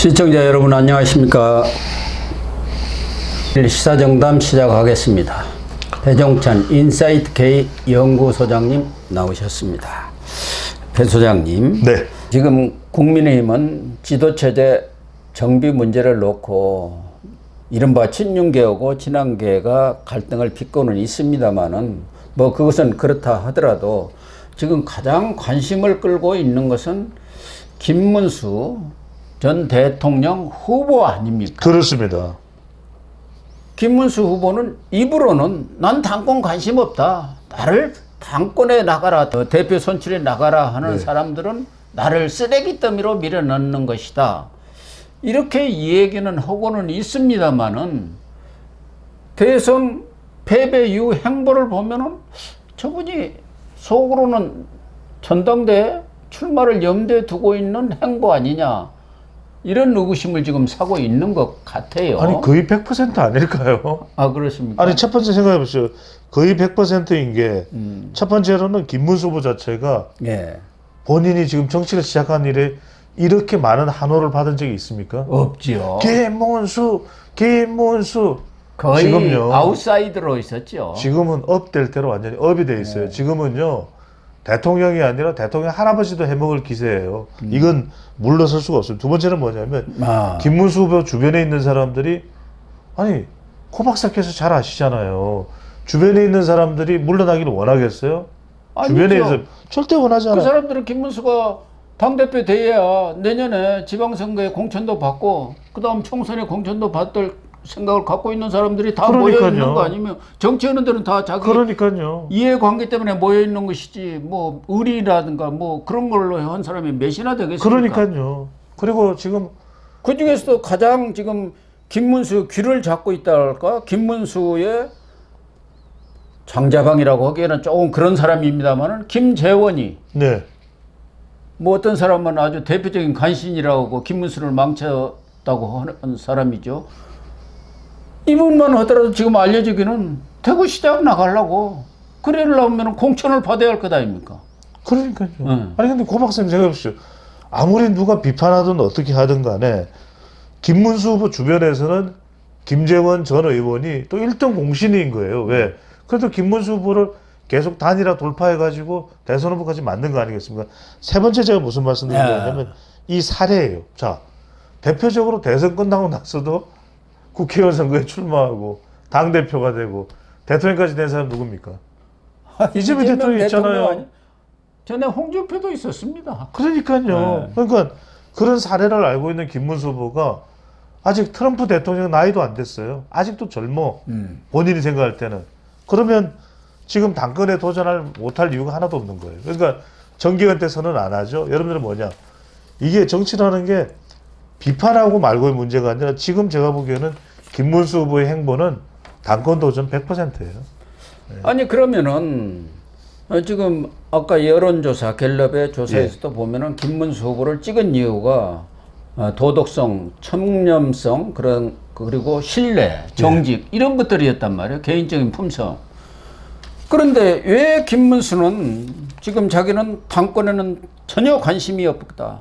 시청자 여러분 안녕하십니까. 시사정담 시작하겠습니다. 배종찬 인사이트 K 연구소장님 나오셨습니다. 배 소장님, 네. 지금 국민의힘은 지도체제 정비 문제를 놓고 이른바 친윤계하고 친한계가 갈등을 빚고는 있습니다만은 뭐 그것은 그렇다 하더라도 지금 가장 관심을 끌고 있는 것은 김문수 전 대통령 후보 아닙니까? 그렇습니다. 김문수 후보는 입으로는 난 당권 관심 없다. 나를 당권에 나가라. 대표 선출에 나가라 하는 사람들은 나를 쓰레기 더미로 밀어넣는 것이다. 이렇게 얘기는 하고는 있습니다만은 대선 패배 이후 행보를 보면은 저분이 속으로는 전당대회 출마를 염두에 두고 있는 행보 아니냐. 이런 의구심을 지금 사고 있는 것 같아요. 아니 거의 100% 아닐까요? 아 그렇습니까? 아니 첫 번째 생각해 보시죠. 거의 100%인 게 첫 번째로는 김문수 후보 자체가 본인이 지금 정치를 시작한 이래 이렇게 많은 환호를 받은 적이 있습니까? 없지요. 김문수 거의 지금요, 아웃사이더로 있었죠. 지금은 업될 대로 완전히 업이 돼 있어요. 지금은요 대통령이 아니라 대통령 할아버지도 해먹을 기세예요. 이건 물러설 수가 없어요. 두 번째는 뭐냐면 김문수 후보 주변에 있는 사람들이 아니 코 박사께서 잘 아시잖아요. 주변에 있는 사람들이 물러나기를 원하겠어요? 아니죠. 주변에 있는 절대 원하지 않아요. 그 사람들은 김문수가 당대표 돼야 내년에 지방선거에 공천도 받고 그 다음 총선에 공천도 받을 생각을 갖고 있는 사람들이 다 모여 있는 거 아니면 정치하는 다 자기 이해관계 때문에 모여 있는 것이지 뭐 의리라든가 뭐 그런 걸로 한 사람이 몇이나 되겠습니까? 그러니까요. 그리고 지금 그 중에서도 가장 지금 김문수 귀를 잡고 있다 할까? 김문수의 장자방이라고 하기에는 조금 그런 사람입니다만은 김재원이 뭐 어떤 사람은 아주 대표적인 간신이라고 김문수를 망쳤다고 하는 사람이죠. 이분만 하더라도 지금 알려지기는 대구시장 나가려고 그러려면 공천을 받아야 할 것 아닙니까? 그러니까요. 아니 근데 고 박사님 생각해보시죠. 아무리 누가 비판하든 어떻게 하든 간에 김문수 후보 주변에서는 김재원 전 의원이 또 1등 공신인 거예요. 왜? 그래도 김문수 후보를 계속 단일화 돌파해가지고 대선 후보까지 만든 거 아니겠습니까? 세 번째 제가 무슨 말씀 드리냐면 이 사례예요. 자, 대표적으로 대선 끝나고 나서도 국회의원 선거에 출마하고 당대표가 되고 대통령까지 된 사람 누굽니까? 이재명 대통령 있잖아요. 전에 홍준표도 있었습니다. 그러니까요. 그러니까 그런 사례를 알고 있는 김문수 후보가 아직 트럼프 대통령 나이도 안 됐어요. 아직도 젊어. 본인이 생각할 때는. 그러면 지금 당권에 도전을 못할 이유가 하나도 없는 거예요. 그러니까 정기현 때 선언 안 하죠. 여러분들은 뭐냐. 이게 정치라는 게 비판하고 말고의 문제가 아니라 지금 제가 보기에는 김문수 후보의 행보는 당권 도전 100%예요. 아니 그러면은 지금 아까 여론조사 갤럽의 조사에서도 보면은 김문수 후보를 찍은 이유가 도덕성, 청렴성 그리고 신뢰, 정직 이런 것들이었단 말이에요. 개인적인 품성. 그런데 왜 김문수는 지금 자기는 당권에는 전혀 관심이 없다.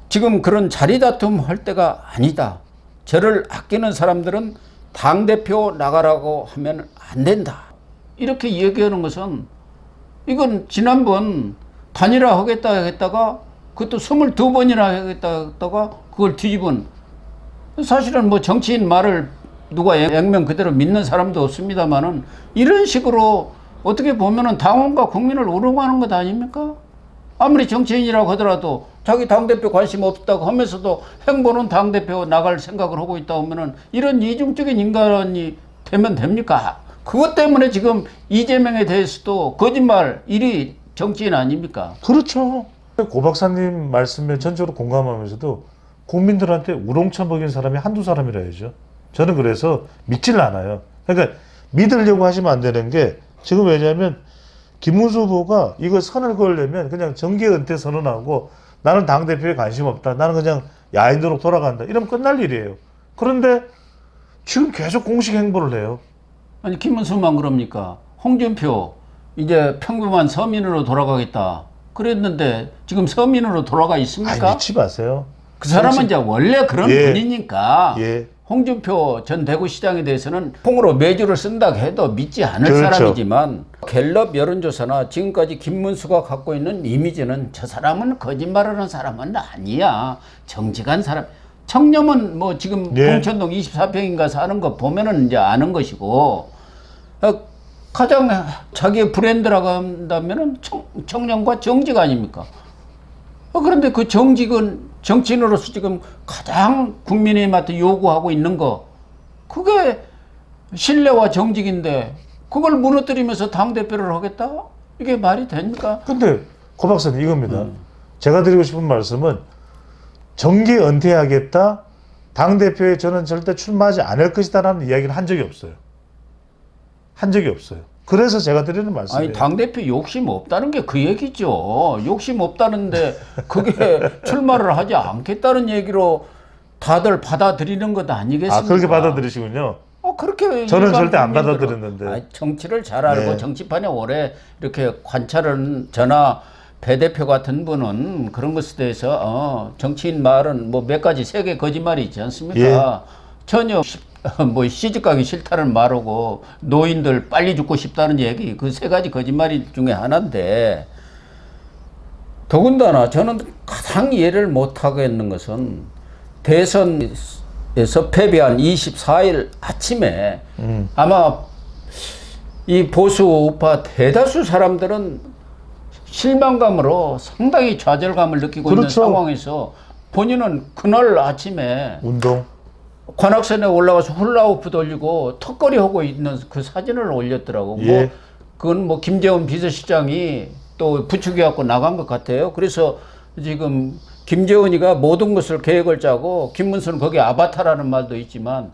지금 그런 자리 다툼 할 때가 아니다. 저를 아끼는 사람들은 당대표 나가라고 하면 안 된다. 이렇게 얘기하는 것은 이건 지난번 단일화 하겠다 했다가 그것도 22번이나 하겠다 했다가 그걸 뒤집은 사실은 뭐 정치인 말을 누가 액면 그대로 믿는 사람도 없습니다만은 이런 식으로 어떻게 보면은 당원과 국민을 우롱하는 것 아닙니까? 아무리 정치인이라고 하더라도 자기 당대표 관심 없다고 하면서도 행보는 당대표 나갈 생각을 하고 있다 하면은 이런 이중적인 인간이 되면 됩니까? 그것 때문에 지금 이재명에 대해서도 거짓말 1위 정치인 아닙니까? 그렇죠. 고 박사님 말씀에 전적으로 공감하면서도 국민들한테 우롱차 먹인 사람이 한두 사람이라 해야죠. 저는 그래서 믿질 않아요. 그러니까 믿으려고 하시면 안 되는 게 지금 왜냐하면 김문수 후보가 이거 선을 그으려면 그냥 정계 은퇴 선언하고 나는 당대표에 관심 없다. 나는 그냥 야인으로 돌아간다. 이러면 끝날 일이에요. 그런데 지금 계속 공식 행보를 해요. 아니 김문수만 그럽니까? 홍준표 이제 평범한 서민으로 돌아가겠다. 그랬는데 지금 서민으로 돌아가 있습니까? 아니, 믿지 마세요. 그 사람은 이제 원래 그런 분이니까 예. 홍준표 전 대구시장에 대해서는 통으로 매주를 쓴다고 해도 믿지 않을 그렇죠. 사람이지만 갤럽 여론조사나 지금까지 김문수가 갖고 있는 이미지는 저 사람은 거짓말하는 사람은 아니야. 정직한 사람. 청렴은 뭐 지금 봉천동 24평인가 사는 거 보면은 이제 아는 것이고 가장 자기의 브랜드라고 한다면은 청렴과 정직 아닙니까? 그런데 그 정직은 정치인으로서 지금 가장 국민의힘한테 요구하고 있는 거 그게 신뢰와 정직인데 그걸 무너뜨리면서 당대표를 하겠다? 이게 말이 됩니까? 근데 고 박사님 이겁니다. 제가 드리고 싶은 말씀은 정계 은퇴하겠다. 당대표에 저는 절대 출마하지 않을 것이다 라는 이야기를 한 적이 없어요. 한 적이 없어요. 그래서 제가 드리는 말씀이에요. 아니 당대표 욕심 없다는 게 그 얘기죠. 욕심 없다는데 그게 출마를 하지 않겠다는 얘기로 다들 받아들이는 것 아니겠습니까? 아 그렇게 받아들이시군요. 그렇게 저는 절대 안 받아들였는데. 정치를 잘 알고 정치판에 오래 이렇게 관찰은 저나 배 대표 같은 분은 그런 것에 대해서 정치인 말은 뭐 몇 가지 세 개 거짓말이 있지 않습니까? 전혀 뭐 시집가기 싫다는 말하고 노인들 빨리 죽고 싶다는 얘기 그 세 가지 거짓말 중에 하나인데 더군다나 저는 가장 이해를 못하겠는 것은 대선에서 패배한 24일 아침에 아마 이 보수 우파 대다수 사람들은 실망감으로 상당히 좌절감을 느끼고 있는 상황에서 본인은 그날 아침에 운동 관악산에 올라가서 훌라후프 돌리고 턱걸이 하고 있는 그 사진을 올렸더라고. 뭐 그건 뭐 김재원 비서실장이 또 부추겨 갖고 나간 것 같아요. 그래서 지금 김재원이가 모든 것을 계획을 짜고 김문수는 거기 아바타라는 말도 있지만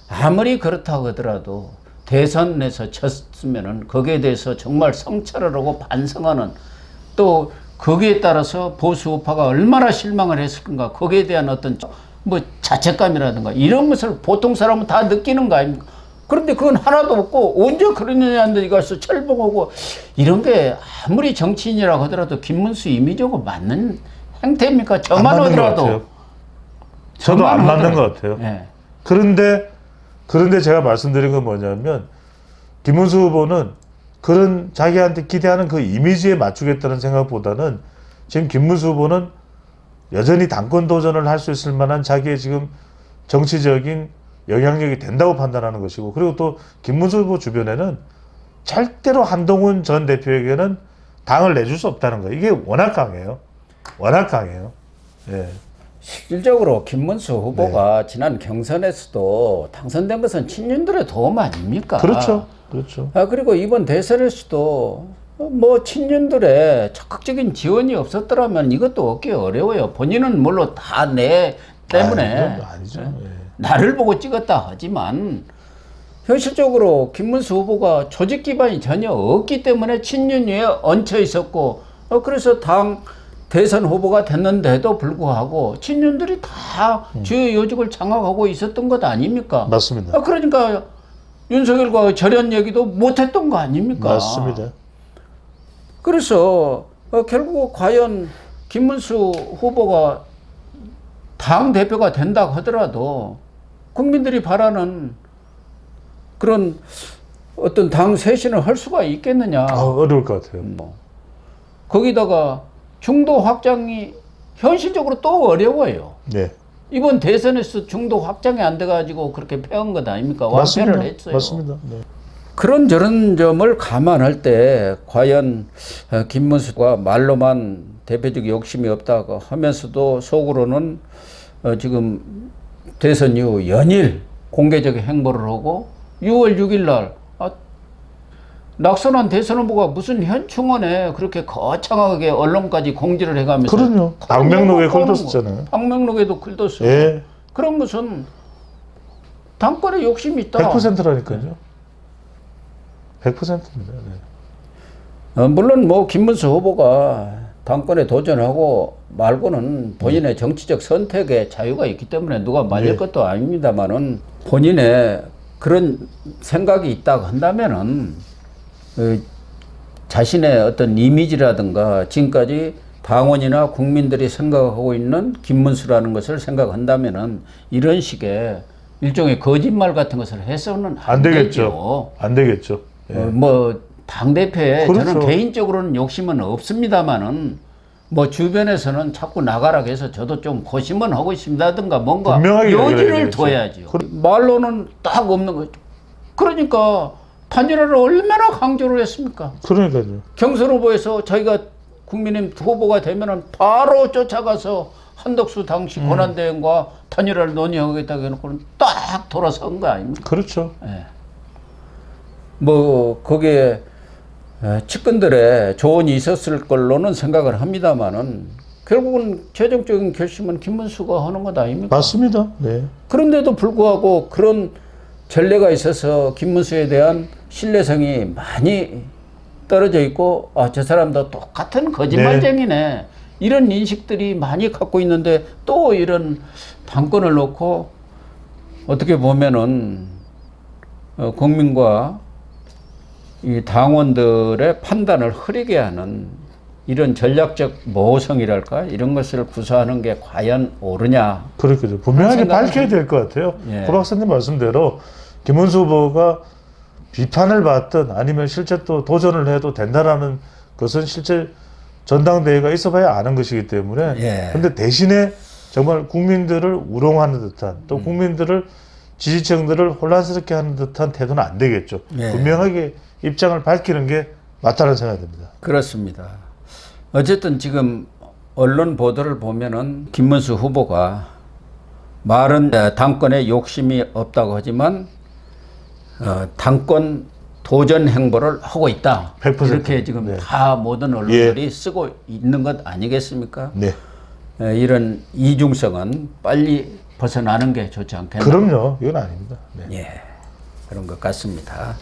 아무리 그렇다고 하더라도 대선에서 졌으면은 거기에 대해서 정말 성찰을 하고 반성하는 또 거기에 따라서 보수 우파가 얼마나 실망을 했을 건가 거기에 대한 어떤 뭐 자책감이라든가 이런 것을 보통 사람은 다 느끼는 거 아닙니까? 그런데 그건 하나도 없고 언제 그러느냐는 가서 철봉하고 이런 게 아무리 정치인이라고 하더라도 김문수 이미지하고 맞는 행태입니까? 저만 하더라도 저도 안 맞는 것 같아요. 네. 그런데 제가 말씀드린 건 뭐냐면 김문수 후보는 그런 자기한테 기대하는 그 이미지에 맞추겠다는 생각보다는 지금 김문수 후보는 여전히 당권 도전을 할 수 있을 만한 자기의 지금 정치적인 영향력이 된다고 판단하는 것이고 그리고 또 김문수 후보 주변에는 절대로 한동훈 전 대표에게는 당을 내줄 수 없다는 거예요. 이게 워낙 강해요. 워낙 강해요. 예. 실질적으로 김문수 후보가 지난 경선에서도 당선된 것은 친윤들의 도움 아닙니까? 그렇죠. 그렇죠. 그리고 이번 대선에서도 뭐 친윤들의 적극적인 지원이 없었더라면 이것도 얻기 어려워요. 본인은 물론 다 내 때문에 아니죠. 나를 보고 찍었다 하지만 현실적으로 김문수 후보가 조직 기반이 전혀 없기 때문에 친윤위에 얹혀 있었고 그래서 당 대선 후보가 됐는데도 불구하고 친윤들이 다 주요 요직을 장악하고 있었던 것 아닙니까? 맞습니다. 그러니까 윤석열과 절연 얘기도 못했던 거 아닙니까? 맞습니다. 그래서 결국 과연 김문수 후보가 당 대표가 된다고 하더라도 국민들이 바라는 그런 어떤 당 쇄신을 할 수가 있겠느냐. 어려울 것 같아요. 거기다가 중도 확장이 현실적으로 또 어려워요. 네. 이번 대선에서 중도 확장이 안 돼가지고 그렇게 패한 것 아닙니까? 완패를 했어요. 맞습니다. 네. 그런 점을 감안할 때 과연 김문수가 말로만 대표적 욕심이 없다고 하면서도 속으로는 지금 대선 이후 연일 공개적인 행보를 하고 6월 6일 날 낙선한 대선 후보가 무슨 현충원에 그렇게 거창하게 언론까지 공지를 해가면서 그럼요. 방명록에 글 뒀었잖아요. 방명록에도 글 뒀어요. 예. 그런 것은 당권에 욕심이 있다. 100%라니까요. 100%입니다. 네. 물론 뭐 김문수 후보가 당권에 도전하고 말고는 본인의 정치적 선택의 자유가 있기 때문에 누가 말릴 것도 아닙니다만은 본인의 그런 생각이 있다고 한다면은 자신의 어떤 이미지라든가 지금까지 당원이나 국민들이 생각하고 있는 김문수라는 것을 생각한다면은 이런 식의 일종의 거짓말 같은 것을 해서는 안 되죠. 안 되겠죠. 예. 뭐 당대표에 그렇죠. 저는 개인적으로는 욕심은 없습니다만은 뭐 주변에서는 자꾸 나가라 해서 저도 좀 고심은 하고 있습니다든가 뭔가 여지를 둬야죠. 말로는 딱 없는 거죠. 그러니까 단일화를 얼마나 강조를 했습니까? 그러니까요. 경선 후보에서 저희가 국민의힘 후보가 되면은 바로 쫓아가서 한덕수 당시 권한대행과 단일화를 논의하겠다고 해놓고는 딱 돌아선 거 아닙니까? 그렇죠. 예. 뭐 거기에 측근들의 조언이 있었을 걸로는 생각을 합니다만은 결국은 최종적인 결심은 김문수가 하는 것 아닙니까? 맞습니다. 네. 그런데도 불구하고 그런 전례가 있어서 김문수에 대한 신뢰성이 많이 떨어져 있고 저 사람도 똑같은 거짓말쟁이네. 이런 인식들이 많이 갖고 있는데 또 이런 당권을 놓고 어떻게 보면은 국민과 이 당원들의 판단을 흐리게 하는 이런 전략적 모성이랄까 이런 것을 구사하는 게 과연 옳으냐. 그렇겠죠. 분명하게 밝혀야 될 것 같아요. 예. 고 박사님 말씀대로 김문수 후보가 비판을 받든 아니면 실제 또 도전을 해도 된다라는 것은 실제 전당대회가 있어봐야 아는 것이기 때문에 예. 근데 대신에 정말 국민들을 우롱하는 듯한 또 국민들을 지지층들을 혼란스럽게 하는 듯한 태도는 안 되겠죠. 예. 분명하게 입장을 밝히는 게 맞다는 생각이 듭니다. 그렇습니다. 어쨌든 지금 언론 보도를 보면은 김문수 후보가 말은 당권에 욕심이 없다고 하지만 당권 도전 행보를 하고 있다. 100%. 이렇게 지금 네. 다 모든 언론들이 쓰고 있는 것 아니겠습니까? 네. 이런 이중성은 빨리 벗어나는 게 좋지 않겠나? 그럼요. 이건 아닙니다. 네. 예, 그런 것 같습니다.